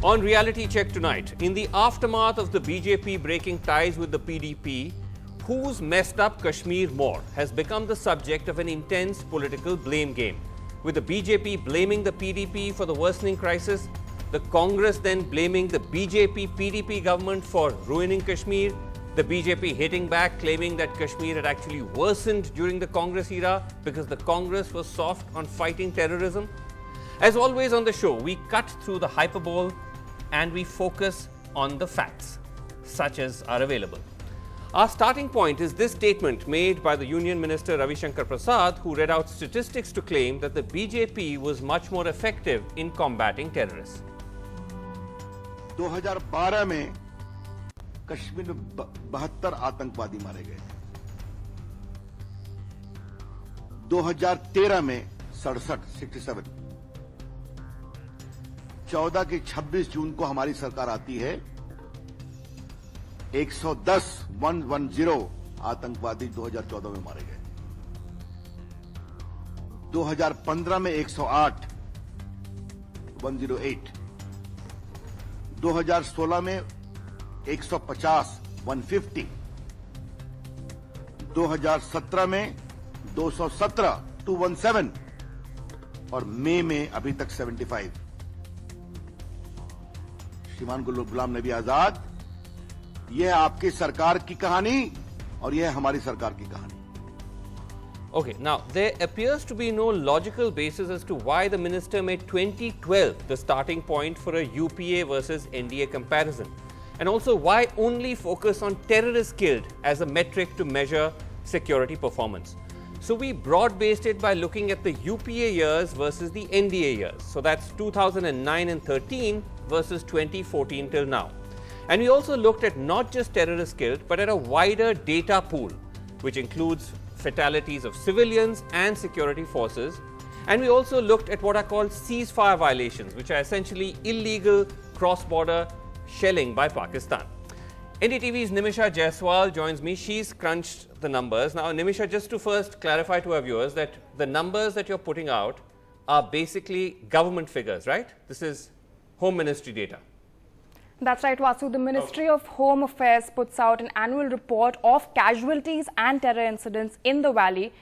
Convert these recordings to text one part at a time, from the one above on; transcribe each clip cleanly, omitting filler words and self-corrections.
On Reality Check tonight, in the aftermath of the BJP breaking ties with the PDP, who's messed up Kashmir more has become the subject of an intense political blame game. With the BJP blaming the PDP for the worsening crisis, the Congress then blaming the BJP-PDP government for ruining Kashmir, the BJP hitting back, claiming that Kashmir had actually worsened during the Congress era because the Congress was soft on fighting terrorism. As always on the show, we cut through the hyperbole and we focus on the facts, such as are available. Our starting point is this statement made by the Union Minister Ravi Shankar Prasad, who read out statistics to claim that the BJP was much more effective in combating terrorists. 2012 में कश्मीर में 72 आतंकवादी मारे गए। 2013 में 67। 14 की 26 जून को हमारी सरकार आती है। 110 आतंकवादी 2014 में मारे गए। 2015 में 108 2016 में 150 2017 में 217 217 और मई में अभी तक 75। श्रीमान गुलाम नबी आजाद, यह आपकी सरकार की कहानी और यह हमारी सरकार की कहानी। Okay, now there appears to be no logical basis as to why the minister made 2012 the starting point for a UPA versus NDA comparison, and also why only focus on terrorists killed as a metric to measure security performance. So we broad-based it by looking at the UPA years versus the NDA years. So that's 2009 and 13 versus 2014 till now. And we also looked at not just terrorists killed, but at a wider data pool, which includes fatalities of civilians and security forces. And we also looked at what are called ceasefire violations, which are essentially illegal cross-border shelling by Pakistan. NDTV's Nimisha Jaiswal joins me. She's crunched the numbers. Now, Nimisha, just to first clarify to our viewers that the numbers that you're putting out are basically government figures, right? This is Home Ministry data. That's right, Vasu. The Ministry of Home Affairs puts out an annual report of casualties and terror incidents in the valley.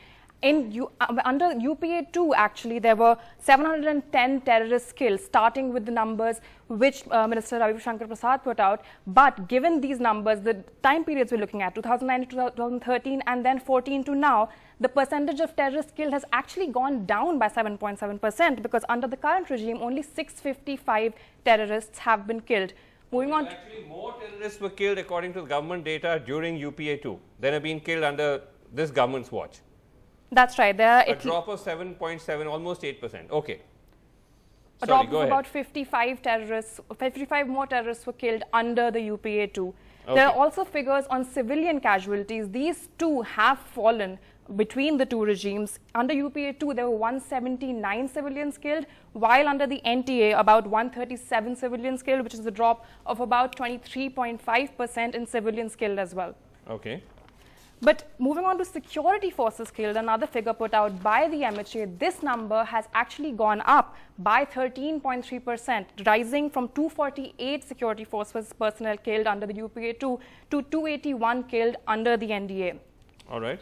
Under UPA 2, actually, there were 710 terrorists killed, starting with the numbers which Minister Ravi Shankar Prasad put out. But given these numbers, the time periods we're looking at, 2009 to 2013 and then 14 to now, the percentage of terrorists killed has actually gone down by 7.7%, because under the current regime, only 655 terrorists have been killed. Moving on. Actually, more terrorists were killed according to the government data during UPA 2 than have been killed under this government's watch. That's right. There are a drop of 7.7, almost 8%. Okay. A drop of about 55 more terrorists were killed under the UPA 2. Okay. There are also figures on civilian casualties. These too have fallen between the two regimes. Under UPA 2, there were 179 civilians killed, while under the NTA, about 137 civilians killed, which is a drop of about 23.5% in civilians killed as well. Okay. But moving on to security forces killed, another figure put out by the MHA, this number has actually gone up by 13.3%, rising from 248 security forces personnel killed under the UPA 2 to 281 killed under the NDA. All right.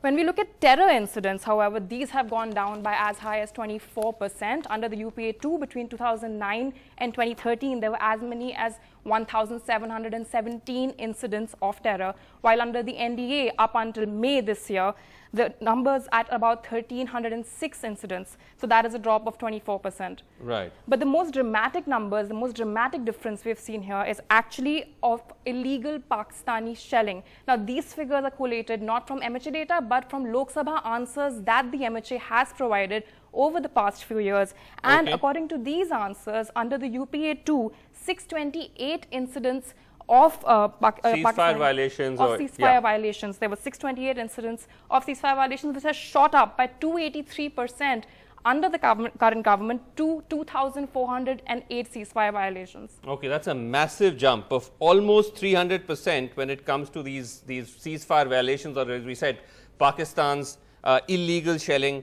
When we look at terror incidents, however, these have gone down by as high as 24%. Under the UPA 2, between 2009 and 2013, there were as many as 1,717 incidents of terror, while under the NDA, up until May this year, the numbers at about 1,306 incidents. So that is a drop of 24%. Right. But the most dramatic numbers, the most dramatic difference we've seen here is actually of illegal Pakistani shelling. Now, these figures are collated not from MHA data, but from Lok Sabha answers that the MHA has provided over the past few years. And according to these answers, under the UPA 2, 628 incidents of ceasefire violations. Violations. There were 628 incidents of ceasefire violations, which has shot up by 283% under the current government to 2,408 ceasefire violations. Okay, that's a massive jump of almost 300% when it comes to these ceasefire violations, or as we said, Pakistan's illegal shelling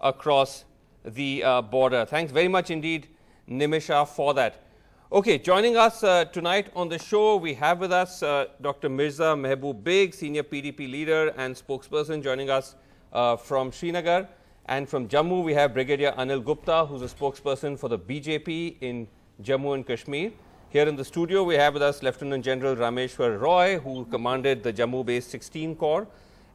across the border. Thanks very much indeed, Nimisha, for that. Okay, joining us tonight on the show, we have with us Dr. Mirza Mehboob Beg, senior PDP leader and spokesperson, joining us from Srinagar. And from Jammu, we have Brigadier Anil Gupta, who's a spokesperson for the BJP in Jammu and Kashmir. Here in the studio, we have with us Lieutenant General Rameshwar Roy, who commanded the Jammu-based 16 Corps.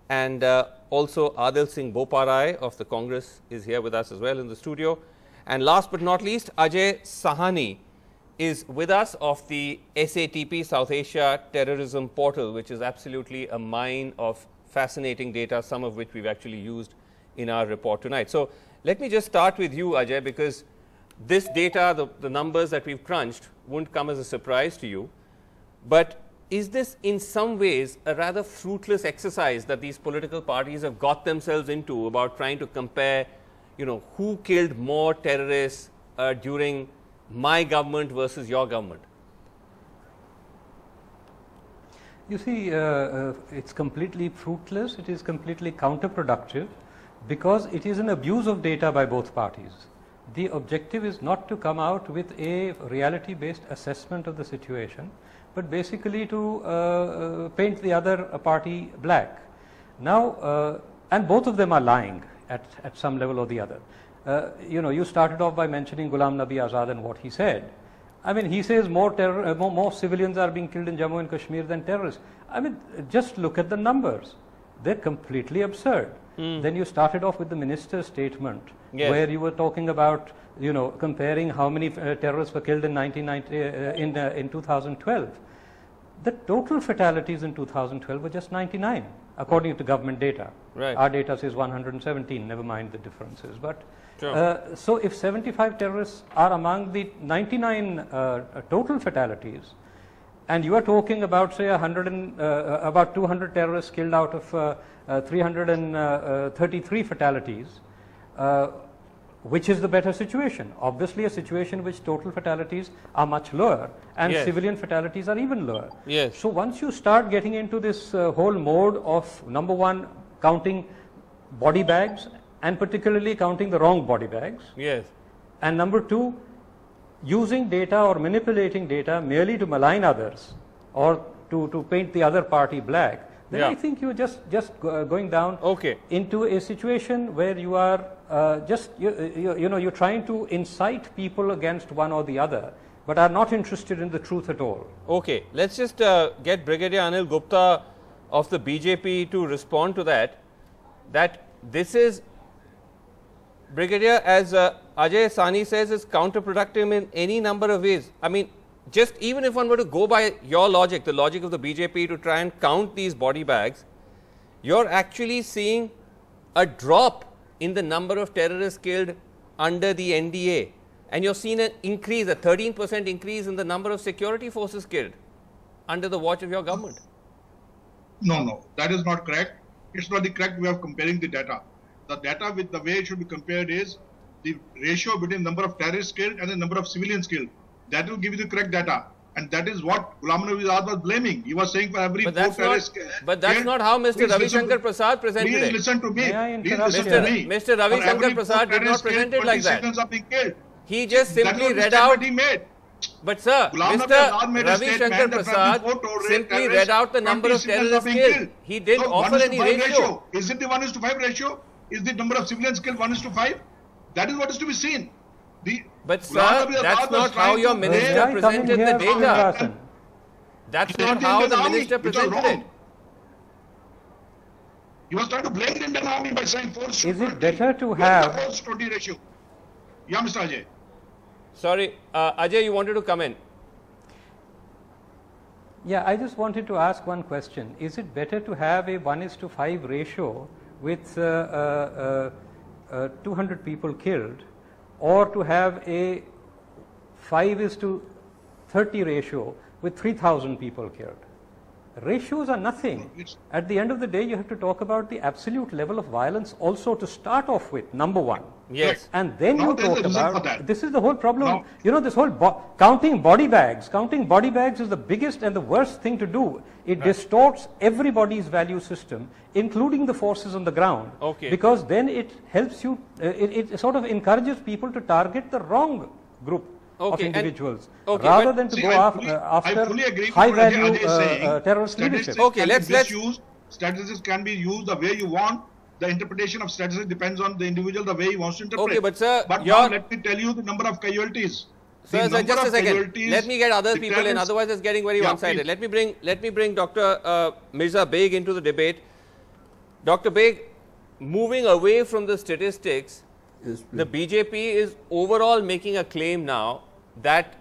And also Adil Singh Boparai of the Congress is here with us as well in the studio. And last but not least, Ajay Sahani is with us of the SATP South Asia Terrorism Portal, which is absolutely a mine of fascinating data, some of which we've actually used in our report tonight. So let me just start with you, Ajay, because this data, the numbers that we've crunched, won't come as a surprise to you. But is this in some ways a rather fruitless exercise that these political parties have got themselves into about trying to compare, you know, who killed more terrorists during my government versus your government? You see, it's completely fruitless, it is completely counterproductive, because it is an abuse of data by both parties. The objective is not to come out with a reality-based assessment of the situation, but basically to paint the other party black. Now, and both of them are lying at some level or the other. You know, you started off by mentioning Ghulam Nabi Azad and what he said. I mean, he says more civilians are being killed in Jammu and Kashmir than terrorists. I mean, just look at the numbers. They're completely absurd. Then you started off with the minister's statement, where you were talking about, you know, comparing how many terrorists were killed in 2012. The total fatalities in 2012 were just 99, according to government data. Right. Our data says 117, never mind the differences. But so if 75 terrorists are among the 99 total fatalities, and you are talking about, say, about 200 terrorists killed out of 333 fatalities, which is the better situation? Obviously, a situation in which total fatalities are much lower and civilian fatalities are even lower. Yes. So once you start getting into this whole mode of, number one, counting body bags, and particularly counting the wrong body bags. Yes. And number two, using data or manipulating data merely to malign others or to paint the other party black, then I think you're just going down into a situation where you are you're trying to incite people against one or the other, but are not interested in the truth at all. Okay, let's just get Brigadier Anil Gupta of the BJP to respond to that. That this is, Brigadier, as Ajay Sahni says, is counterproductive in any number of ways. I mean, just even if one were to go by your logic, the logic of the BJP, to try and count these body bags, you're actually seeing a drop in the number of terrorists killed under the NDA. And you're seeing an increase, a 13% increase in the number of security forces killed under the watch of your government. No, that is not correct. It's not the correct way of comparing the data. The data, with the way it should be compared, is the ratio between number of terrorists killed and the number of civilians killed. That will give you the correct data. And that is what Ghulam Nabi Azad was blaming. He was saying for every 4 terrorists killed. But that's not how Mr. Ravi Shankar Prasad presented it. Please listen to me. Mr. Ravi Shankar Prasad did not present it like that. He just simply read out. But sir, Mr. Ravi Shankar Prasad simply read out the number of terrorists killed. He didn't offer any ratio. Is it the 1:5 ratio? Is the number of civilians killed 1:5? That is what is to be seen. But sir, that's not how your minister presented the data. That's not how the minister presented it. He was trying to blame the Indian Army by saying 4:20. Is it better to have 4:20 ratio? Yeah, Mr. Ajay. Sorry, Ajay, you wanted to come in. Yeah, I just wanted to ask one question. Is it better to have a 1:5 ratio with 200 people killed, or to have a 5:30 ratio with 3,000 people killed? Ratios are nothing. At the end of the day, you have to talk about the absolute level of violence also to start off with, number one. Yes. And then you talk about, this is the whole problem. You know, this whole counting body bags is the biggest and the worst thing to do. It distorts everybody's value system, including the forces on the ground. Because then it helps you, it sort of encourages people to target the wrong group of Okay, individuals, okay, rather but than to see, go I after fully agree with high what value Ajay is saying. terrorist leadership. Statistics Okay, can be let's misused. Statistics can be used the way you want. The interpretation of statistics depends on the individual, the way he wants to interpret. Okay, but sir, but now let me tell you the number of casualties. Sir, The just number a of second. casualties, Let me get other the people in. terrorists- Otherwise, it's getting very Yeah, one-sided. please. Let me bring Dr. Mirza Beg into the debate. Dr. Beg, moving away from the statistics, the BJP is overall making a claim now that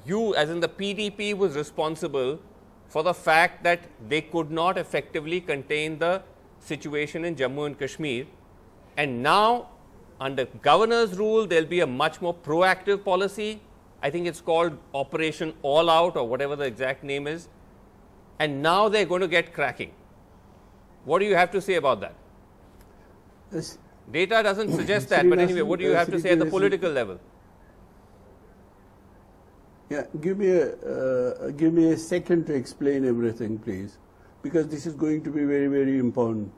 you, as in the PDP, was responsible for the fact that they could not effectively contain the situation in Jammu and Kashmir, and now under governor's rule there will be a much more proactive policy. I think it's called Operation All Out or whatever the exact name is, and now they're going to get cracking. What do you have to say about that? Yes. Data doesn't suggest that, but anyway, what do you have to say at the political level? Yeah, give me a second to explain everything, please, because this is going to be very, very important.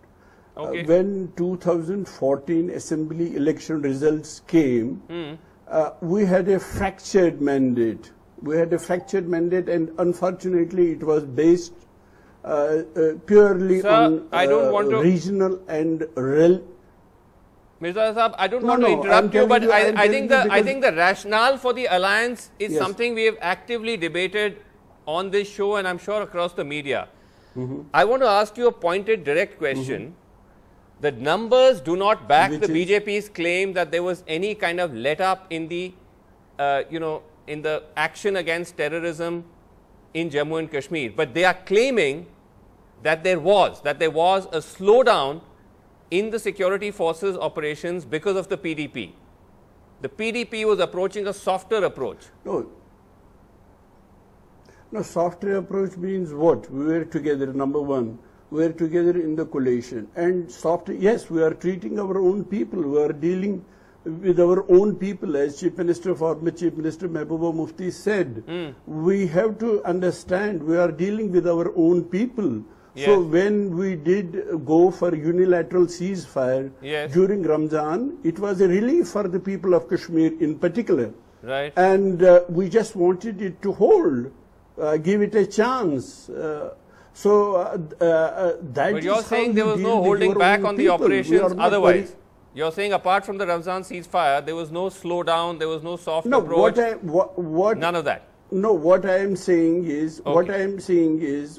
Okay. When 2014 assembly election results came, we had a fractured mandate. We had a fractured mandate, and unfortunately, it was based purely Sir, on I don't want to- regional and Mirza Sahab, I don't No, want to no, interrupt I'm you, telling but you- I'm I telling think you I because- think the rationale for the alliance is Yes. something we have actively debated on this show, and I'm sure across the media. I want to ask you a pointed, direct question. The numbers do not back Which the is? BJP's claim that there was any kind of let up in the, in the action against terrorism in Jammu and Kashmir. But they are claiming that there was a slowdown in the security forces operations because of the PDP. The PDP was approaching a softer approach. No, softer approach means what? We were together, number one. We are together in the coalition. And softer, yes, we are treating our own people. We are dealing with our own people. As former Chief Minister Mehbooba Mufti said, we have to understand we are dealing with our own people. Yes. So when we did go for unilateral ceasefire Yes. during Ramzan, it was a relief for the people of Kashmir in particular. Right. And we just wanted it to hold, give it a chance. That But you're is how saying there you was deal no with holding your back own on the people. We are operations not otherwise. very- You're saying apart from the Ramzan ceasefire, there was no slowdown, there was no soft No, approach, what none of that. No, what I am saying is,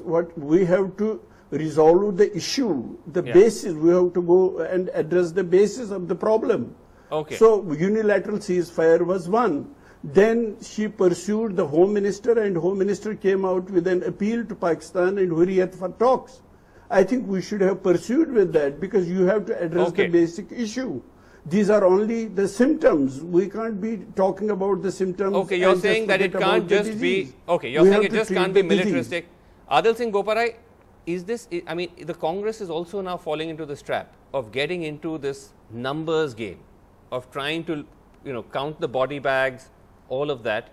what we have to resolve the issue, the Yeah. basis. We have to go and address the basis of the problem. Okay. So unilateral ceasefire was one. Then she pursued the Home Minister, and Home Minister came out with an appeal to Pakistan and Hurriyat for talks. I think we should have pursued with that, because you have to address Okay. the basic issue. These are only the symptoms. We can't be talking about the symptoms. Okay, you're and saying that it forget about can't the just be, disease. okay, you're We saying have it to just treat can't be the disease. militaristic. Adil Singh Goparai, is this, I mean, the Congress is also now falling into this trap of getting into this numbers game, of trying to, count the body bags, all of that.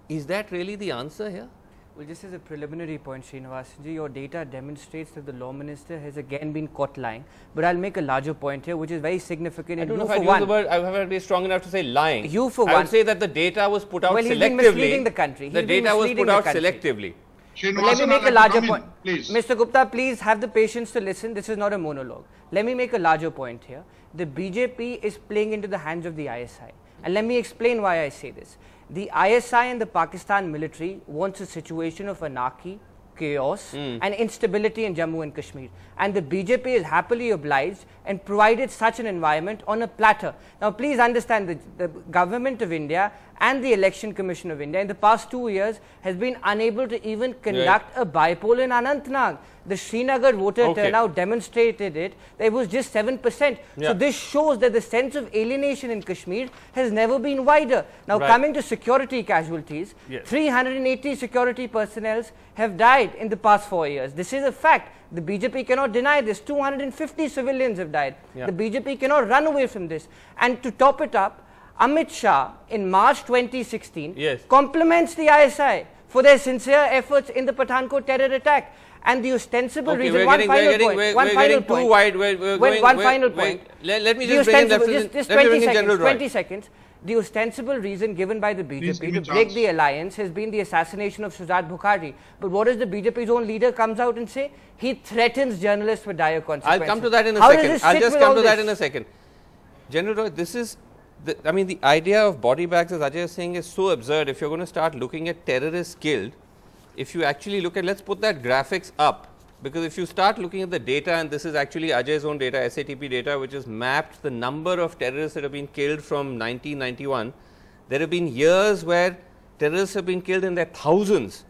Is that really the answer here? Well, just as a preliminary point, Srinivasanji, your data demonstrates that the Law Minister has again been caught lying. But I'll make a larger point here, which is very significant. I And don't know you if I'd for use one, the word, I haven't been strong enough to say lying. You for I one- would say that the data was put out Well, he's selectively. been misleading the country. The He's been data was misleading put the out country. selectively. But let me Srinivasan, make a I'd like larger to come point. in, please. Mr. Gupta, please have the patience to listen. This is not a monologue. Let me make a larger point here. The BJP is playing into the hands of the ISI. And let me explain why I say this. The ISI and the Pakistan military wants a situation of anarchy, chaos and instability in Jammu and Kashmir. And the BJP is happily obliged and provided such an environment on a platter. Now, please understand that the Government of India and the Election Commission of India in the past 2 years has been unable to even conduct a bypoll in Anantnag. The Srinagar voter turnout demonstrated it. It was just 7%. So this shows that the sense of alienation in Kashmir has never been wider. Now, coming to security casualties, 380 security personnel have died in the past 4 years. This is a fact. The BJP cannot deny this. 250 civilians have died. The BJP cannot run away from this. And to top it up, Amit Shah in March 2016 compliments the ISI for their sincere efforts in the Pathankot terror attack. And the ostensible reason, one final point. Let me just bring in 20 seconds. The ostensible reason given by the BJP to break the alliance has been the assassination of Shahzad Bukhaji. But what does the BJP's own leader comes out and say? He threatens journalists with dire consequences. I'll come to that in a second. I'll just come to that in a second. General Roy, this is, I mean, the idea of body bags, as Ajay is saying, is so absurd. If you're going to start looking at terrorists killed, if you actually look at, let's put that graphics up. Because if you start looking at the data, and this is actually Ajay's own data, SATP data, which has mapped the number of terrorists that have been killed from 1991, there have been years where terrorists have been killed in their thousands.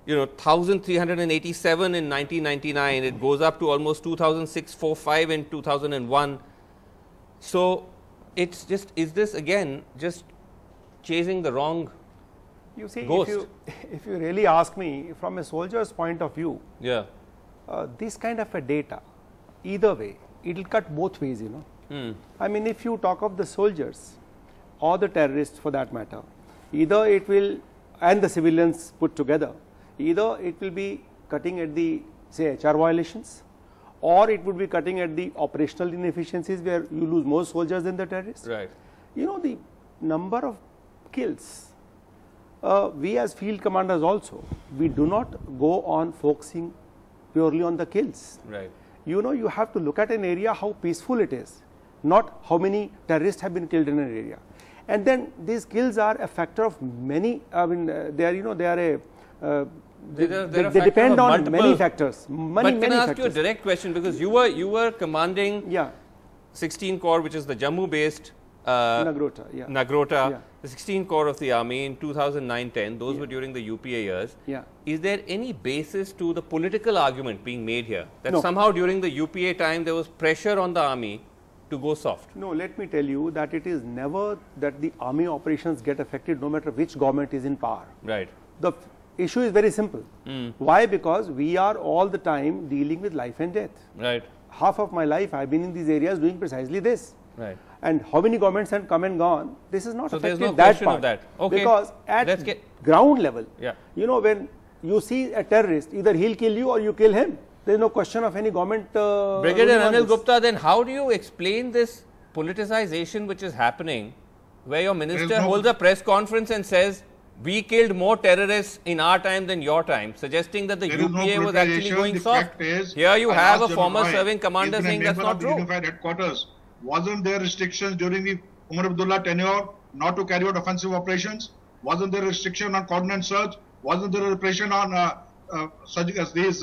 You know, 1,387 in 1999, it goes up to almost 2,645 in 2001. So, it's just, is this again just chasing the wrong You see, ghost? if you really ask me, from a soldier's point of view, Yeah. This kind of a data, either way, it will cut both ways, you know. I mean, if you talk of the soldiers or the terrorists for that matter, either it will, and the civilians put together, either it will be cutting at the, say, HR violations, or it would be cutting at the operational inefficiencies where you lose more soldiers than the terrorists. Right. You know, the number of kills, we as field commanders also, we do not go on focusing purely on the kills. Right. You know, you have to look at an area how peaceful it is, not how many terrorists have been killed in an area. And then these kills are a factor of many, I mean, they are, you know, they are a, they depend on many factors. But can I ask you a direct question, because you were commanding 16 Corps, which is the Jammu based Nagrota, the 16 Corps of the army in 2009-10, those were during the UPA years. Is there any basis to the political argument being made here that somehow during the UPA time there was pressure on the army to go soft? No, let me tell you that it is never that the army operations get affected no matter which government is in power. Right. The issue is very simple. Why? Because we are all the time dealing with life and death. Right. Half of my life I have been in these areas doing precisely this. Right. And how many governments have come and gone, this is not affected no that question part. of that. Okay. Because at ground level, you know, when you see a terrorist, either he'll kill you or you kill him. There is no question of any government. Brigadier Anil Gupta, then how do you explain this politicization which is happening, where your minister holds a press conference and says, we killed more terrorists in our time than your time, suggesting that the UPA was actually going soft? Here you have a former serving commander saying that's not true. Unified headquarters. Wasn't there restrictions during the Umar Abdullah tenure not to carry out offensive operations? Wasn't there a restriction on coordinate search? Wasn't there a repression on such as these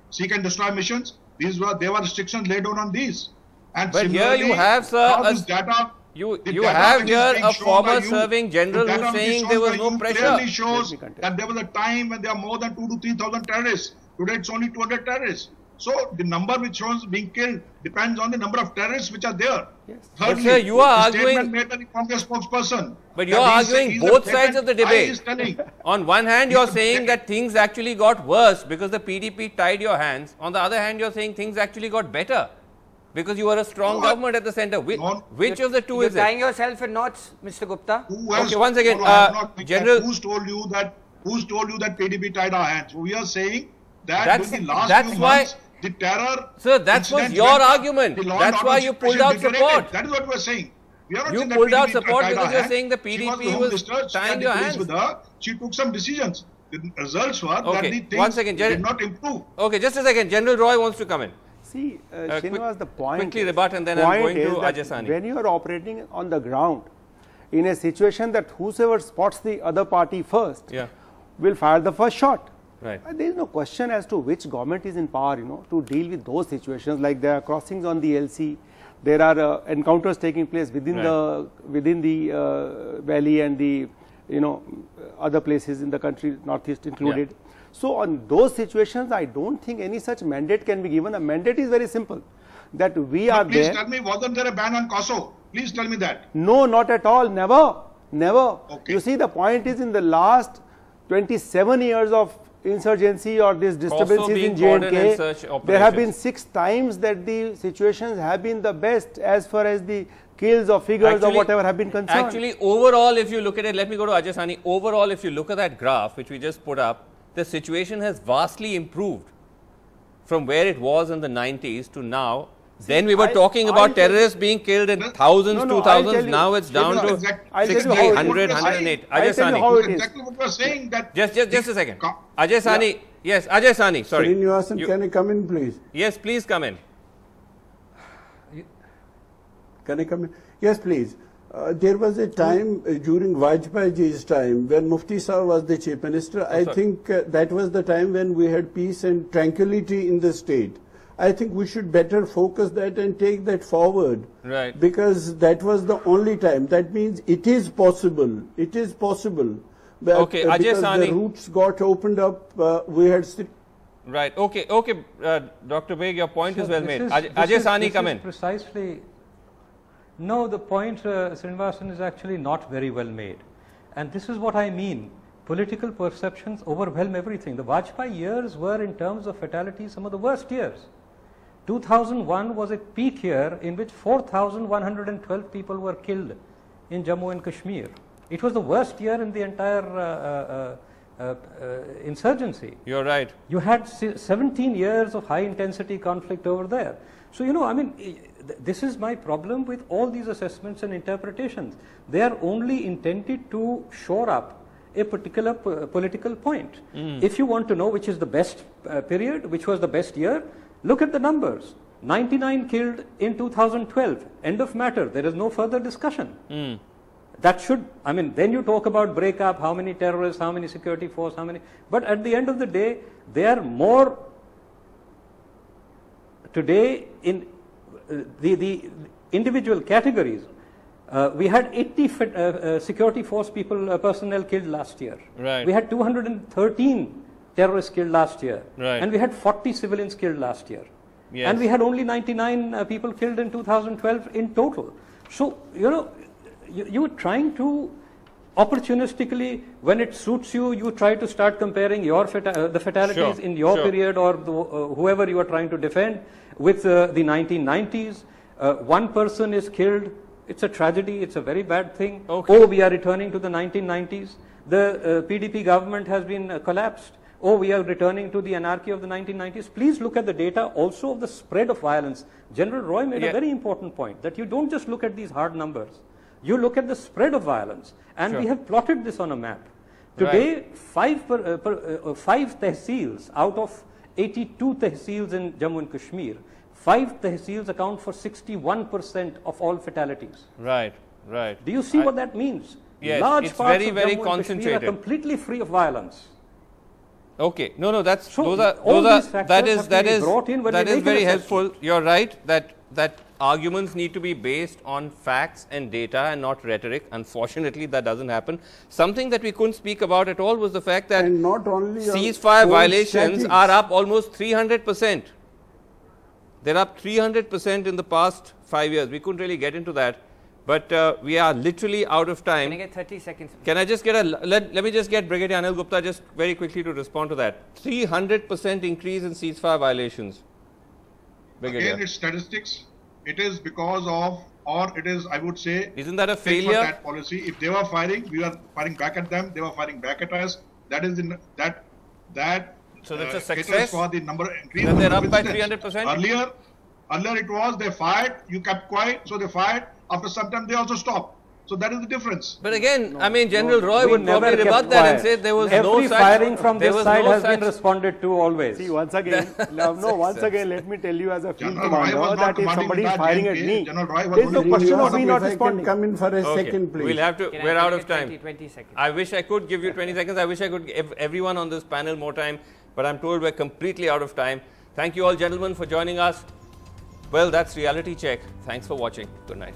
seek and destroy missions? There were restrictions laid down on these. And but here you have, sir, you have here a former serving general who is saying there was no pressure. Clearly shows that there was a time when there are more than 2,000 to 3,000 terrorists. Today it's only 200 terrorists. So the number which shows being killed depends on the number of terrorists which are there. But sir, you are arguing. Made by the Congress spokesperson. But you are arguing both sides of the debate. On one hand, you are saying that things actually got worse because the PDP tied your hands. On the other hand, you are saying things actually got better because you were a strong government at the center. Which of the two is it? You're tying yourself in knots, Mr. Gupta. Okay, once again, General. Who's told you that PDP tied our hands? We are saying that in the last few months, the terror. Sir, that was your argument. That's why you pulled out support. That is what we are saying. We are not you pulled out support because you are saying the PDP was tying your hands. With her, she took some decisions. The results were that the things did not improve. Okay, just a second. General Roy wants to come in. See, Srinivas, the point quickly rebut and then I'm going to Ajay Sani. When you are operating on the ground, in a situation that whosoever spots the other party first will fire the first shot. Right. There is no question as to which government is in power, you know, to deal with those situations. Like there are crossings on the LC, there are encounters taking place within the valley and the other places in the country, northeast included. So on those situations, I don't think any such mandate can be given. A mandate is very simple, that we are there. Please tell me, wasn't there a ban on COSO? Please tell me that. No, not at all. Never, never. Okay. You see, the point is, in the last 27 years of insurgency or these disturbances in J&K, there have been 6 times that the situations have been the best as far as the kills or figures or whatever have been concerned. Actually, overall, if you look at it, let me go to Ajay Sani. Overall, if you look at that graph which we just put up, the situation has vastly improved from where it was in the 90s to now. Then we were talking about terrorists being killed in thousands, 2000s. Now it's down to 60, 100, 108. Ajay Sani. Exactly what we are saying. That just a second. Ajay Sani. Yes, Ajay Sani. Sorry. Srinivasan, can I come in, please? Yes, please come in. Can I come in? Yes, please. There was a time during Vajpayee's time when Mufti Sahib was the Chief Minister. I think that was the time when we had peace and tranquility in the state. I think we should better focus that and take that forward. Right. Because that was the only time. That means it is possible. It is possible. But, okay, Ajay because Sani. the routes got opened up, we had... Right. Okay. Okay. Dr. Beg, your point is well made. Ajay Sani, come in. Precisely. No, the point, Srinivasan, is actually not very well made. And this is what I mean. Political perceptions overwhelm everything. The Vajpayee years were, in terms of fatalities, some of the worst years. 2001 was a peak year in which 4,112 people were killed in Jammu and Kashmir. It was the worst year in the entire insurgency. You're right. You had 17 years of high intensity conflict over there. So, you know, I mean, this is my problem with all these assessments and interpretations. They are only intended to shore up a particular political point. If you want to know which is the best period, which was the best year, look at the numbers. 99 killed in 2012. End of matter. There is no further discussion. That should, I mean, then you talk about breakup, how many terrorists, how many security force, how many, but at the end of the day, they are more today in the individual categories. We had 80 security force personnel killed last year. Right. We had 213 terrorists killed last year. Right. And we had 40 civilians killed last year. Yes. And we had only 99 people killed in 2012 in total. So, you know, you are trying to opportunistically, when it suits you, you try to start comparing your the fatalities in your period or whoever you are trying to defend with the 1990s. One person is killed. It's a tragedy. It's a very bad thing. Okay. Oh, we are returning to the 1990s. The PDP government has been collapsed. Oh, we are returning to the anarchy of the 1990s. Please look at the data also of the spread of violence. General Roy made a very important point that you don't just look at these hard numbers. You look at the spread of violence, and we have plotted this on a map. Today, 5 tehsils out of 82 tehsils in Jammu and Kashmir, 5 tehsils account for 61% of all fatalities. Right, right. Do you see what that means? Yes, large it's parts very, of very Jammu concentrated. And Kashmir are completely free of violence. Okay, no, that's So that is very very helpful. You're right that arguments need to be based on facts and data and not rhetoric. Unfortunately, that doesn't happen. Something that we couldn't speak about at all was the fact that and not only ceasefire violations are up almost 300%. They're up 300% in the past 5 years. We couldn't really get into that. But we are literally out of time. Can I get 30 seconds? Can I just get let me just get Brigadier Anil Gupta just very quickly to respond to that. 300% increase in ceasefire violations. Brigadier. Again, it's statistics. It is because of, or it is, I would say, isn't that a failure? That policy. If they were firing, we were firing back at them. They were firing back at us. That is in that. So that's a success. For the number increase. Then they're up by 300%. Earlier it was they fired. You kept quiet, so they fired. After some time, they also stopped. So that is the difference. But again, I mean, General Roy would probably rebut that and say there was no such firing from this side has been responded to always. See, once again, once again, let me tell you as a field commander that if somebody is firing at me, there is no question of me not responding. Come in for a second, please. We'll have to. We're out of time. 20 seconds. I wish I could give you 20 seconds. I wish I could give everyone on this panel more time, but I'm told we're completely out of time. Thank you all, gentlemen, for joining us. Well, that's Reality Check. Thanks for watching. Good night.